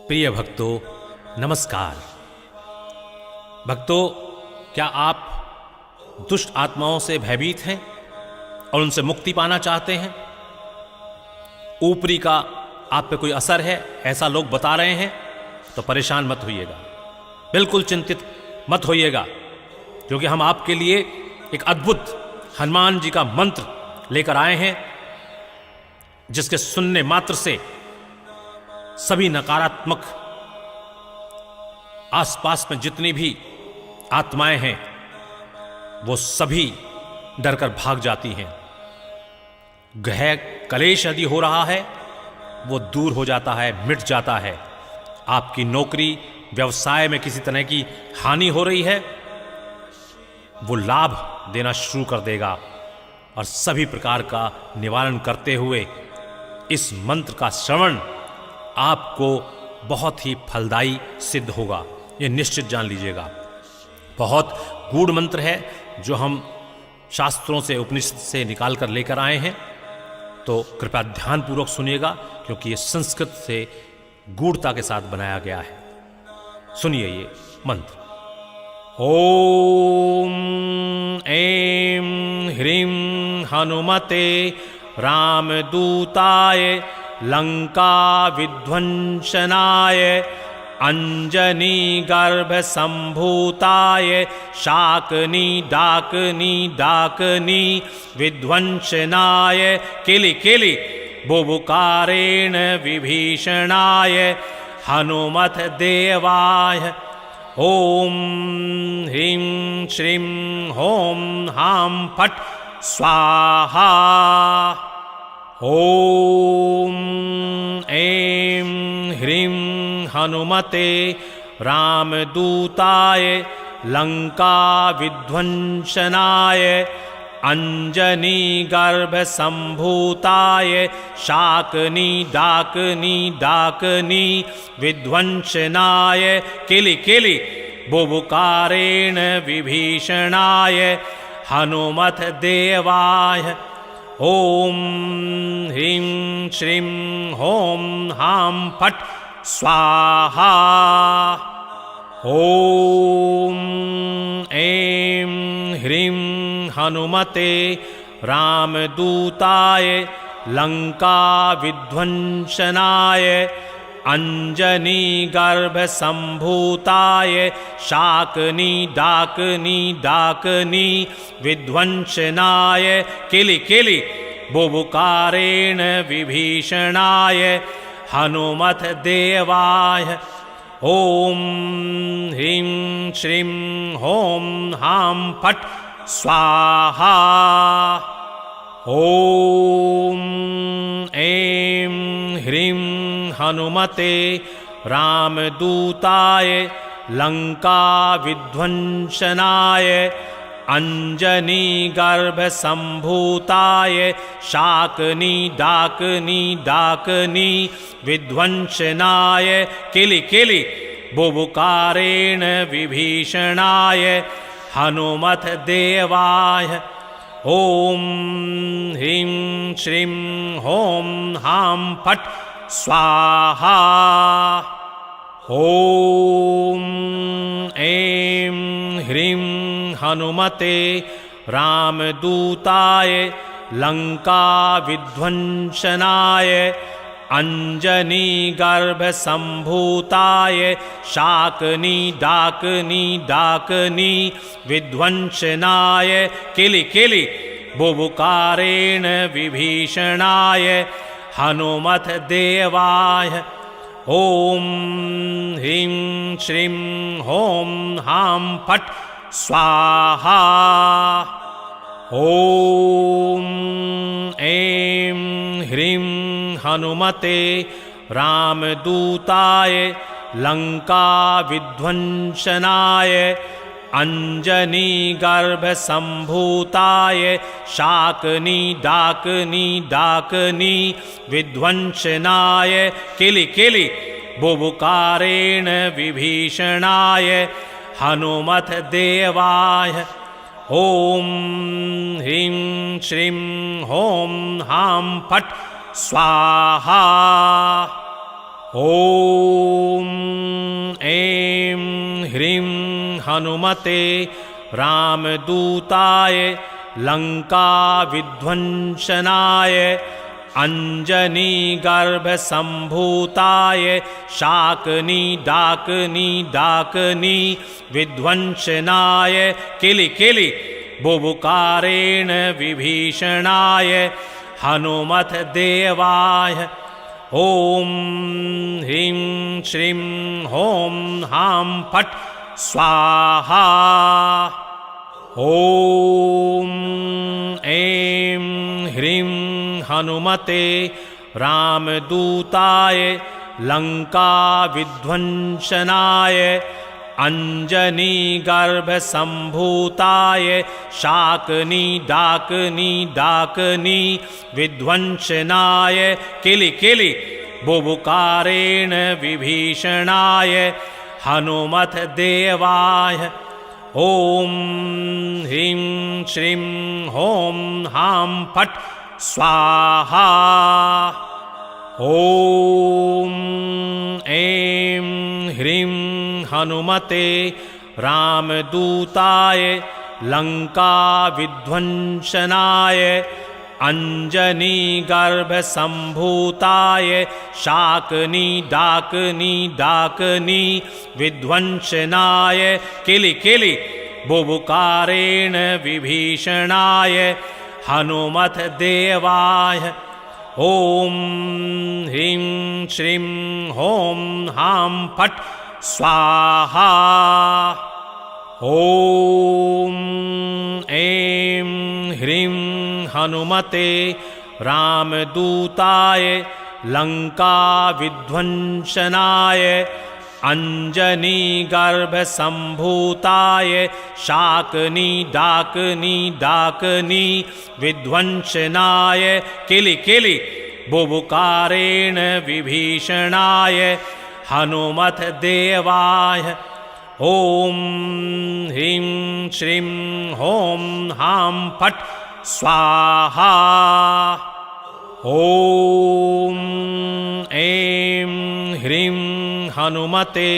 प्रिय भक्तों, नमस्कार। भक्तों, क्या आप दुष्ट आत्माओं से भयभीत हैं और उनसे मुक्ति पाना चाहते हैं? ऊपरी का आप पे कोई असर है ऐसा लोग बता रहे हैं तो परेशान मत होइएगा, बिल्कुल चिंतित मत होइएगा, क्योंकि हम आपके लिए एक अद्भुत हनुमान जी का मंत्र लेकर आए हैं, जिसके सुनने मात्र से सभी नकारात्मक आसपास में जितनी भी आत्माएं हैं वो सभी डरकर भाग जाती हैं। ग्रह कलेश यदि हो रहा है वो दूर हो जाता है, मिट जाता है। आपकी नौकरी व्यवसाय में किसी तरह की हानि हो रही है, वो लाभ देना शुरू कर देगा और सभी प्रकार का निवारण करते हुए इस मंत्र का श्रवण आपको बहुत ही फलदायी सिद्ध होगा, ये निश्चित जान लीजिएगा। बहुत गूढ़ मंत्र है जो हम शास्त्रों से, उपनिषद से निकाल कर लेकर आए हैं, तो कृपया ध्यानपूर्वक सुनिएगा, क्योंकि ये संस्कृत से गूढ़ता के साथ बनाया गया है। सुनिए ये मंत्र। ओम ऐं ह्रीं हनुमते रामदूताय लंका विध्वंसनाय अंजनी गर्भ संभूताय शाकनी डाकनी डाकनी विध्वंसनाय किलि किलि बुबुकारेण विभीषणाय हनुमत देवाय ओम ह्रीं श्रीं होम हां फट् स्वाहा। ओम ऐं ह्रीं हनुमते रामदूताय लंका विध्वंसनाय अंजनी गर्भ संभूताय शाकनी डाकनी डाकनी विध्वंसनाय किलि किलि बुबुकारेण विभीषणाय हनुमत देवाय ओम ह्रीं श्रीं होम हां फट् स्वाहा। ओम ऐं ह्रीं हनुमते रामदूताय लंका विध्वंसनाय अंजनी गर्भ संभूताय शाकनी डाकनी डाकनी विध्वंसनाय किलि किलि बुबुकारेण विभीषणाय हनुमत देवाय ओम ह्रीं श्रीं होम हां फट् स्वाहा। ओम ऐं ह्रीं हनुमते रामदूताय लंका विध्वंसनाय अंजनी गर्भ संभूताय शाकनी डाकनी डाकनी विध्वंसनाय किलि किलि बुबुकारेण विभीषणाय हनुमत देवाय ओम ह्रीं श्रीं होम हां फट् स्वाहा। ओम ऐं ह्रीं हनुमते रामदूताय लंका विध्वंसनाय अंजनी गर्भ संभूताय शाकनी डाकनी डाकनी विध्वंसनाय किलि किलि बुबुकारेण विभीषणाय हनुमत देवाय ओम ह्रीं श्रीं होम हां फट् स्वाहा। ओम ऐं ह्रीं हनुमते रामदूताय लंका विध्वंसनाय अंजनी गर्भ संभूताय शाकनी डाकनी डाकनी विध्वंसनाय किलि किलि बुबुकारेण विभीषणाय हनुमत देवाय ओम ह्रीं श्रीं होम हां फट् स्वाहा। ॐ ऐं ह्रीं हनुमते रामदूताय लङ्काविध्वंसनाय अंजनीगर्भसम्भूताय शाकनी विध्वंसनाय किलिकिलि बुबुकारेण विभीषणाय हनुमत देवाय ॐ ह्रीं श्रीं ॐ हां फट् स्वाहा। ॐ ऐं ह्रीं हनुमते रामदूताय लङ्काविध्वंसनाय अंजनीगर्भसम्भूताय शाकनी विध्वंसनाय किलिकिलि बुबुकारेण विभीषणाय हनुमत देवाय ॐ ह्रीं श्रीं ॐ हां फट् स्वाहा। ॐ ऐं ह्रीं हनुमते रामदूताय लङ्काविध्वंसनाय अंजनीगर्भसम्भूताय शाकनी विध्वंसनाय किलिकिलि बुबुकारेण विभीषणाय हनुमत देवाय ॐ ह्रीं श्रीं ॐ हां फट् स्वाहा। ॐ ऐं ह्रीं हनुमते रामदूताय लङ्काविध्वंसनाय अंजनीगर्भसम्भूताय शाकनी विध्वंसनाय किलिकिलि बुबुकारेण विभीषणाय हनुमत देवाय ॐ ह्रीं श्रीं ॐ हां फट् स्वाहा। ॐ ऐं ह्रीं हनुमते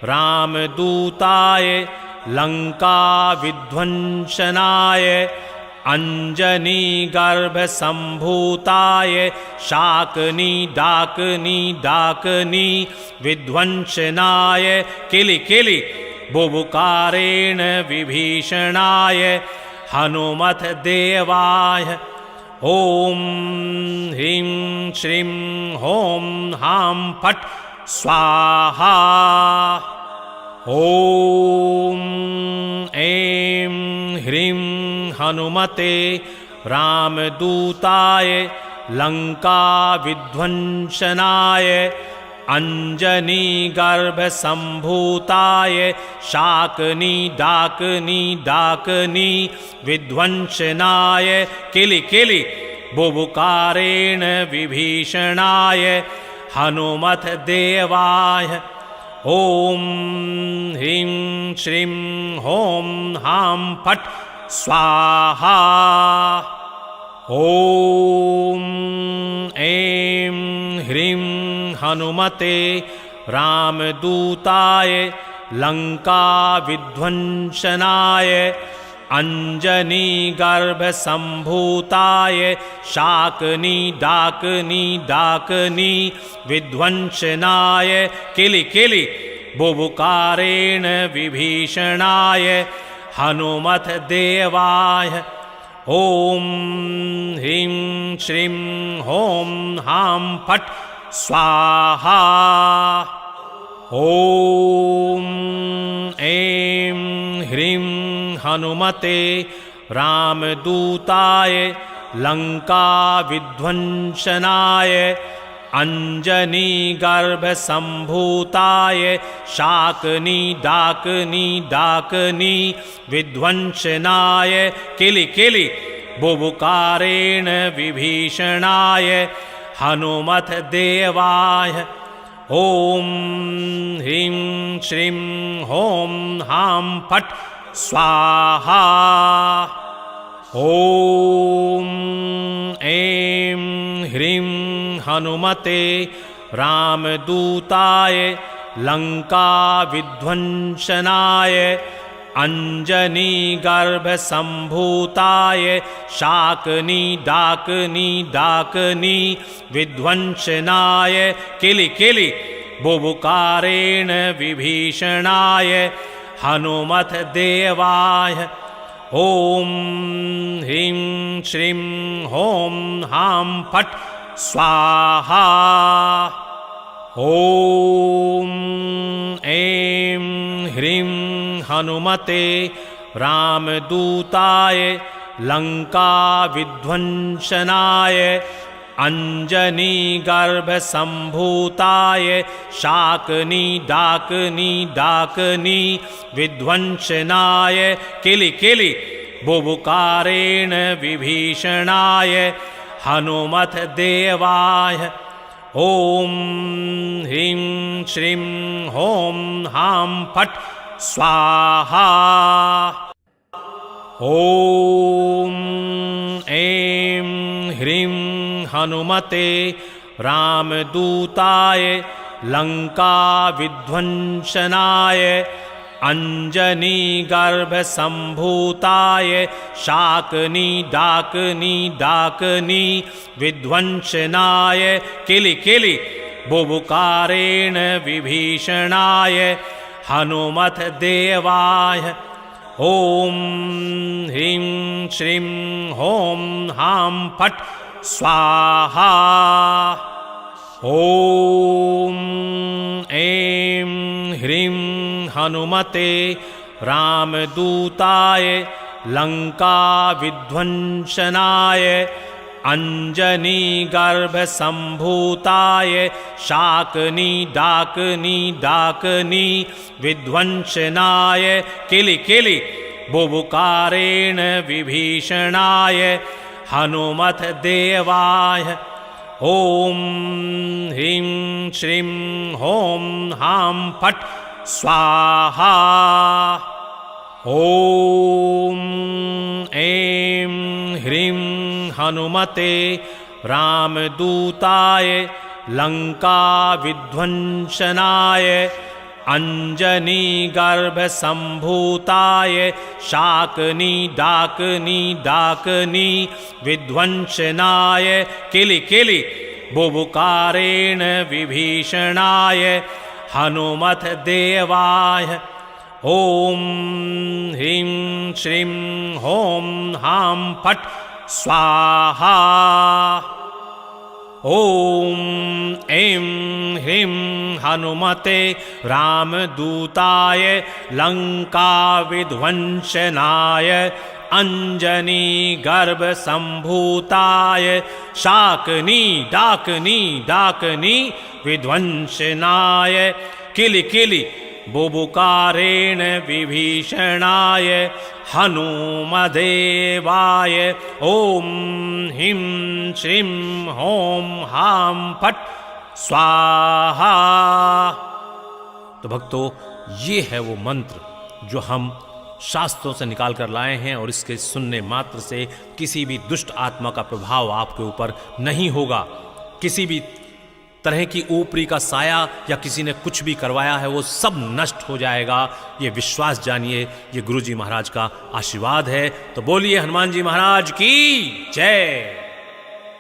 रामदूताय लङ्काविध्वंसनाय अंजनीगर्भसम्भूताय शाकनी विध्वंसनाय किलिकिलि बुबुकारेण विभीषणाय हनुमत देवाय ॐ ह्रीं श्रीं ॐ हां फट् स्वाहा। ॐ ऐं ह्रीं हनुमते रामदूताय लङ्काविध्वंसनाय अंजनीगर्भसम्भूताय शाकनी विध्वंसनाय किलिकिलि बुबुकारेण विभीषणाय हनुमत देवाय ॐ ह्रीं श्रीं ॐ हां फट् स्वाहा। ॐ ऐं ह्रीं हनुमते रामदूताय लङ्काविध्वंसनाय अंजनीगर्भसम्भूताय शाकनी विध्वंसनाय किलिकिलि बुबुकारेण विभीषणाय हनुमत देवाय ॐ ह्रीं श्रीं ॐ हां फट् स्वाहा। ॐ ऐं ह्रीं हनुमते रामदूताय लङ्काविध्वंसनाय अंजनीगर्भसम्भूताय शाकनी विध्वंसनाय किलिकिलि बुबुकारेण विभीषणाय हनुमत देवाय ॐ ह्रीं श्रीं ॐ हां फट् स्वाहा। ॐ ऐं ह्रीं हनुमते रामदूताय लंका विध्वंसनाय अंजनी गर्भ संभूताय शाकनी डाकनी डाकनी विध्वंसनाय किलि किलि बुबुकारेण विभीषणाय हनुमत देवाय ओम ह्रीं श्रीं हों हां फट् स्वाहा ओम ऐं ह्रीं हनुमते रामदूताय लंका विध्वंसनाय अंजनी गर्भ संभूताय शाकनी डाकनी डाकनी विध्वंसनाय किलि किलि बुबुकारेण विभीषणाय हनुमत देवाय ओम ह्रीं श्रीं हों हां फट् स्वाहा ओम ऐं ह्रीं हनुमते रामदूताय लंका विध्वंसनाय अंजनी गर्भ संभूताय शाकनी डाकनी डाकनी विध्वंसनाय किलि किलि बुबुकारेण विभीषणाय हनुमत देवाय ओम ह्रीं श्रीं हों हां फट् स्वाहा ओम ऐं ह्रीं हनुमते रामदूताय लंका विध्वंसनाय अंजनी गर्भ संभूताय शाकनी डाकनी डाकनी विध्वंसनाय किलि किलि बुबुकारेण विभीषणाय हनुमत देवाय ओम ह्रीं श्रीं हों हां फट् स्वाहा ओम ऐं ह्रीं हनुमते रामदूताय लंका विध्वंसनाय अंजनी गर्भ संभूताय शाकनी डाकनी डाकनी विध्वंसनाय किलि किलि बुबुकारेण विभीषणाय हनुमत देवाय ओम ह्रीं श्रीं हों हां फट् स्वाहा ओम ऐं ह्रीं हनुमते रामदूताय लंका विध्वंसनाय अंजनी गर्भ संभूताय शाकनी डाकनी डाकनी विध्वंसनाय किलि किलि बुबुकारेण विभीषणाय हनुमदेवाय ओम ह्रीं श्रीं हों हां फट् स्वाहा। तो भक्तों, ये है वो मंत्र जो हम शास्त्रों से निकाल कर लाए हैं और इसके सुनने मात्र से किसी भी दुष्ट आत्मा का प्रभाव आपके ऊपर नहीं होगा। किसी भी तरह की ऊपरी का साया या किसी ने कुछ भी करवाया है वो सब नष्ट हो जाएगा। ये विश्वास जानिए, ये गुरु जी महाराज का आशीर्वाद है। तो बोलिए हनुमान जी महाराज की जय।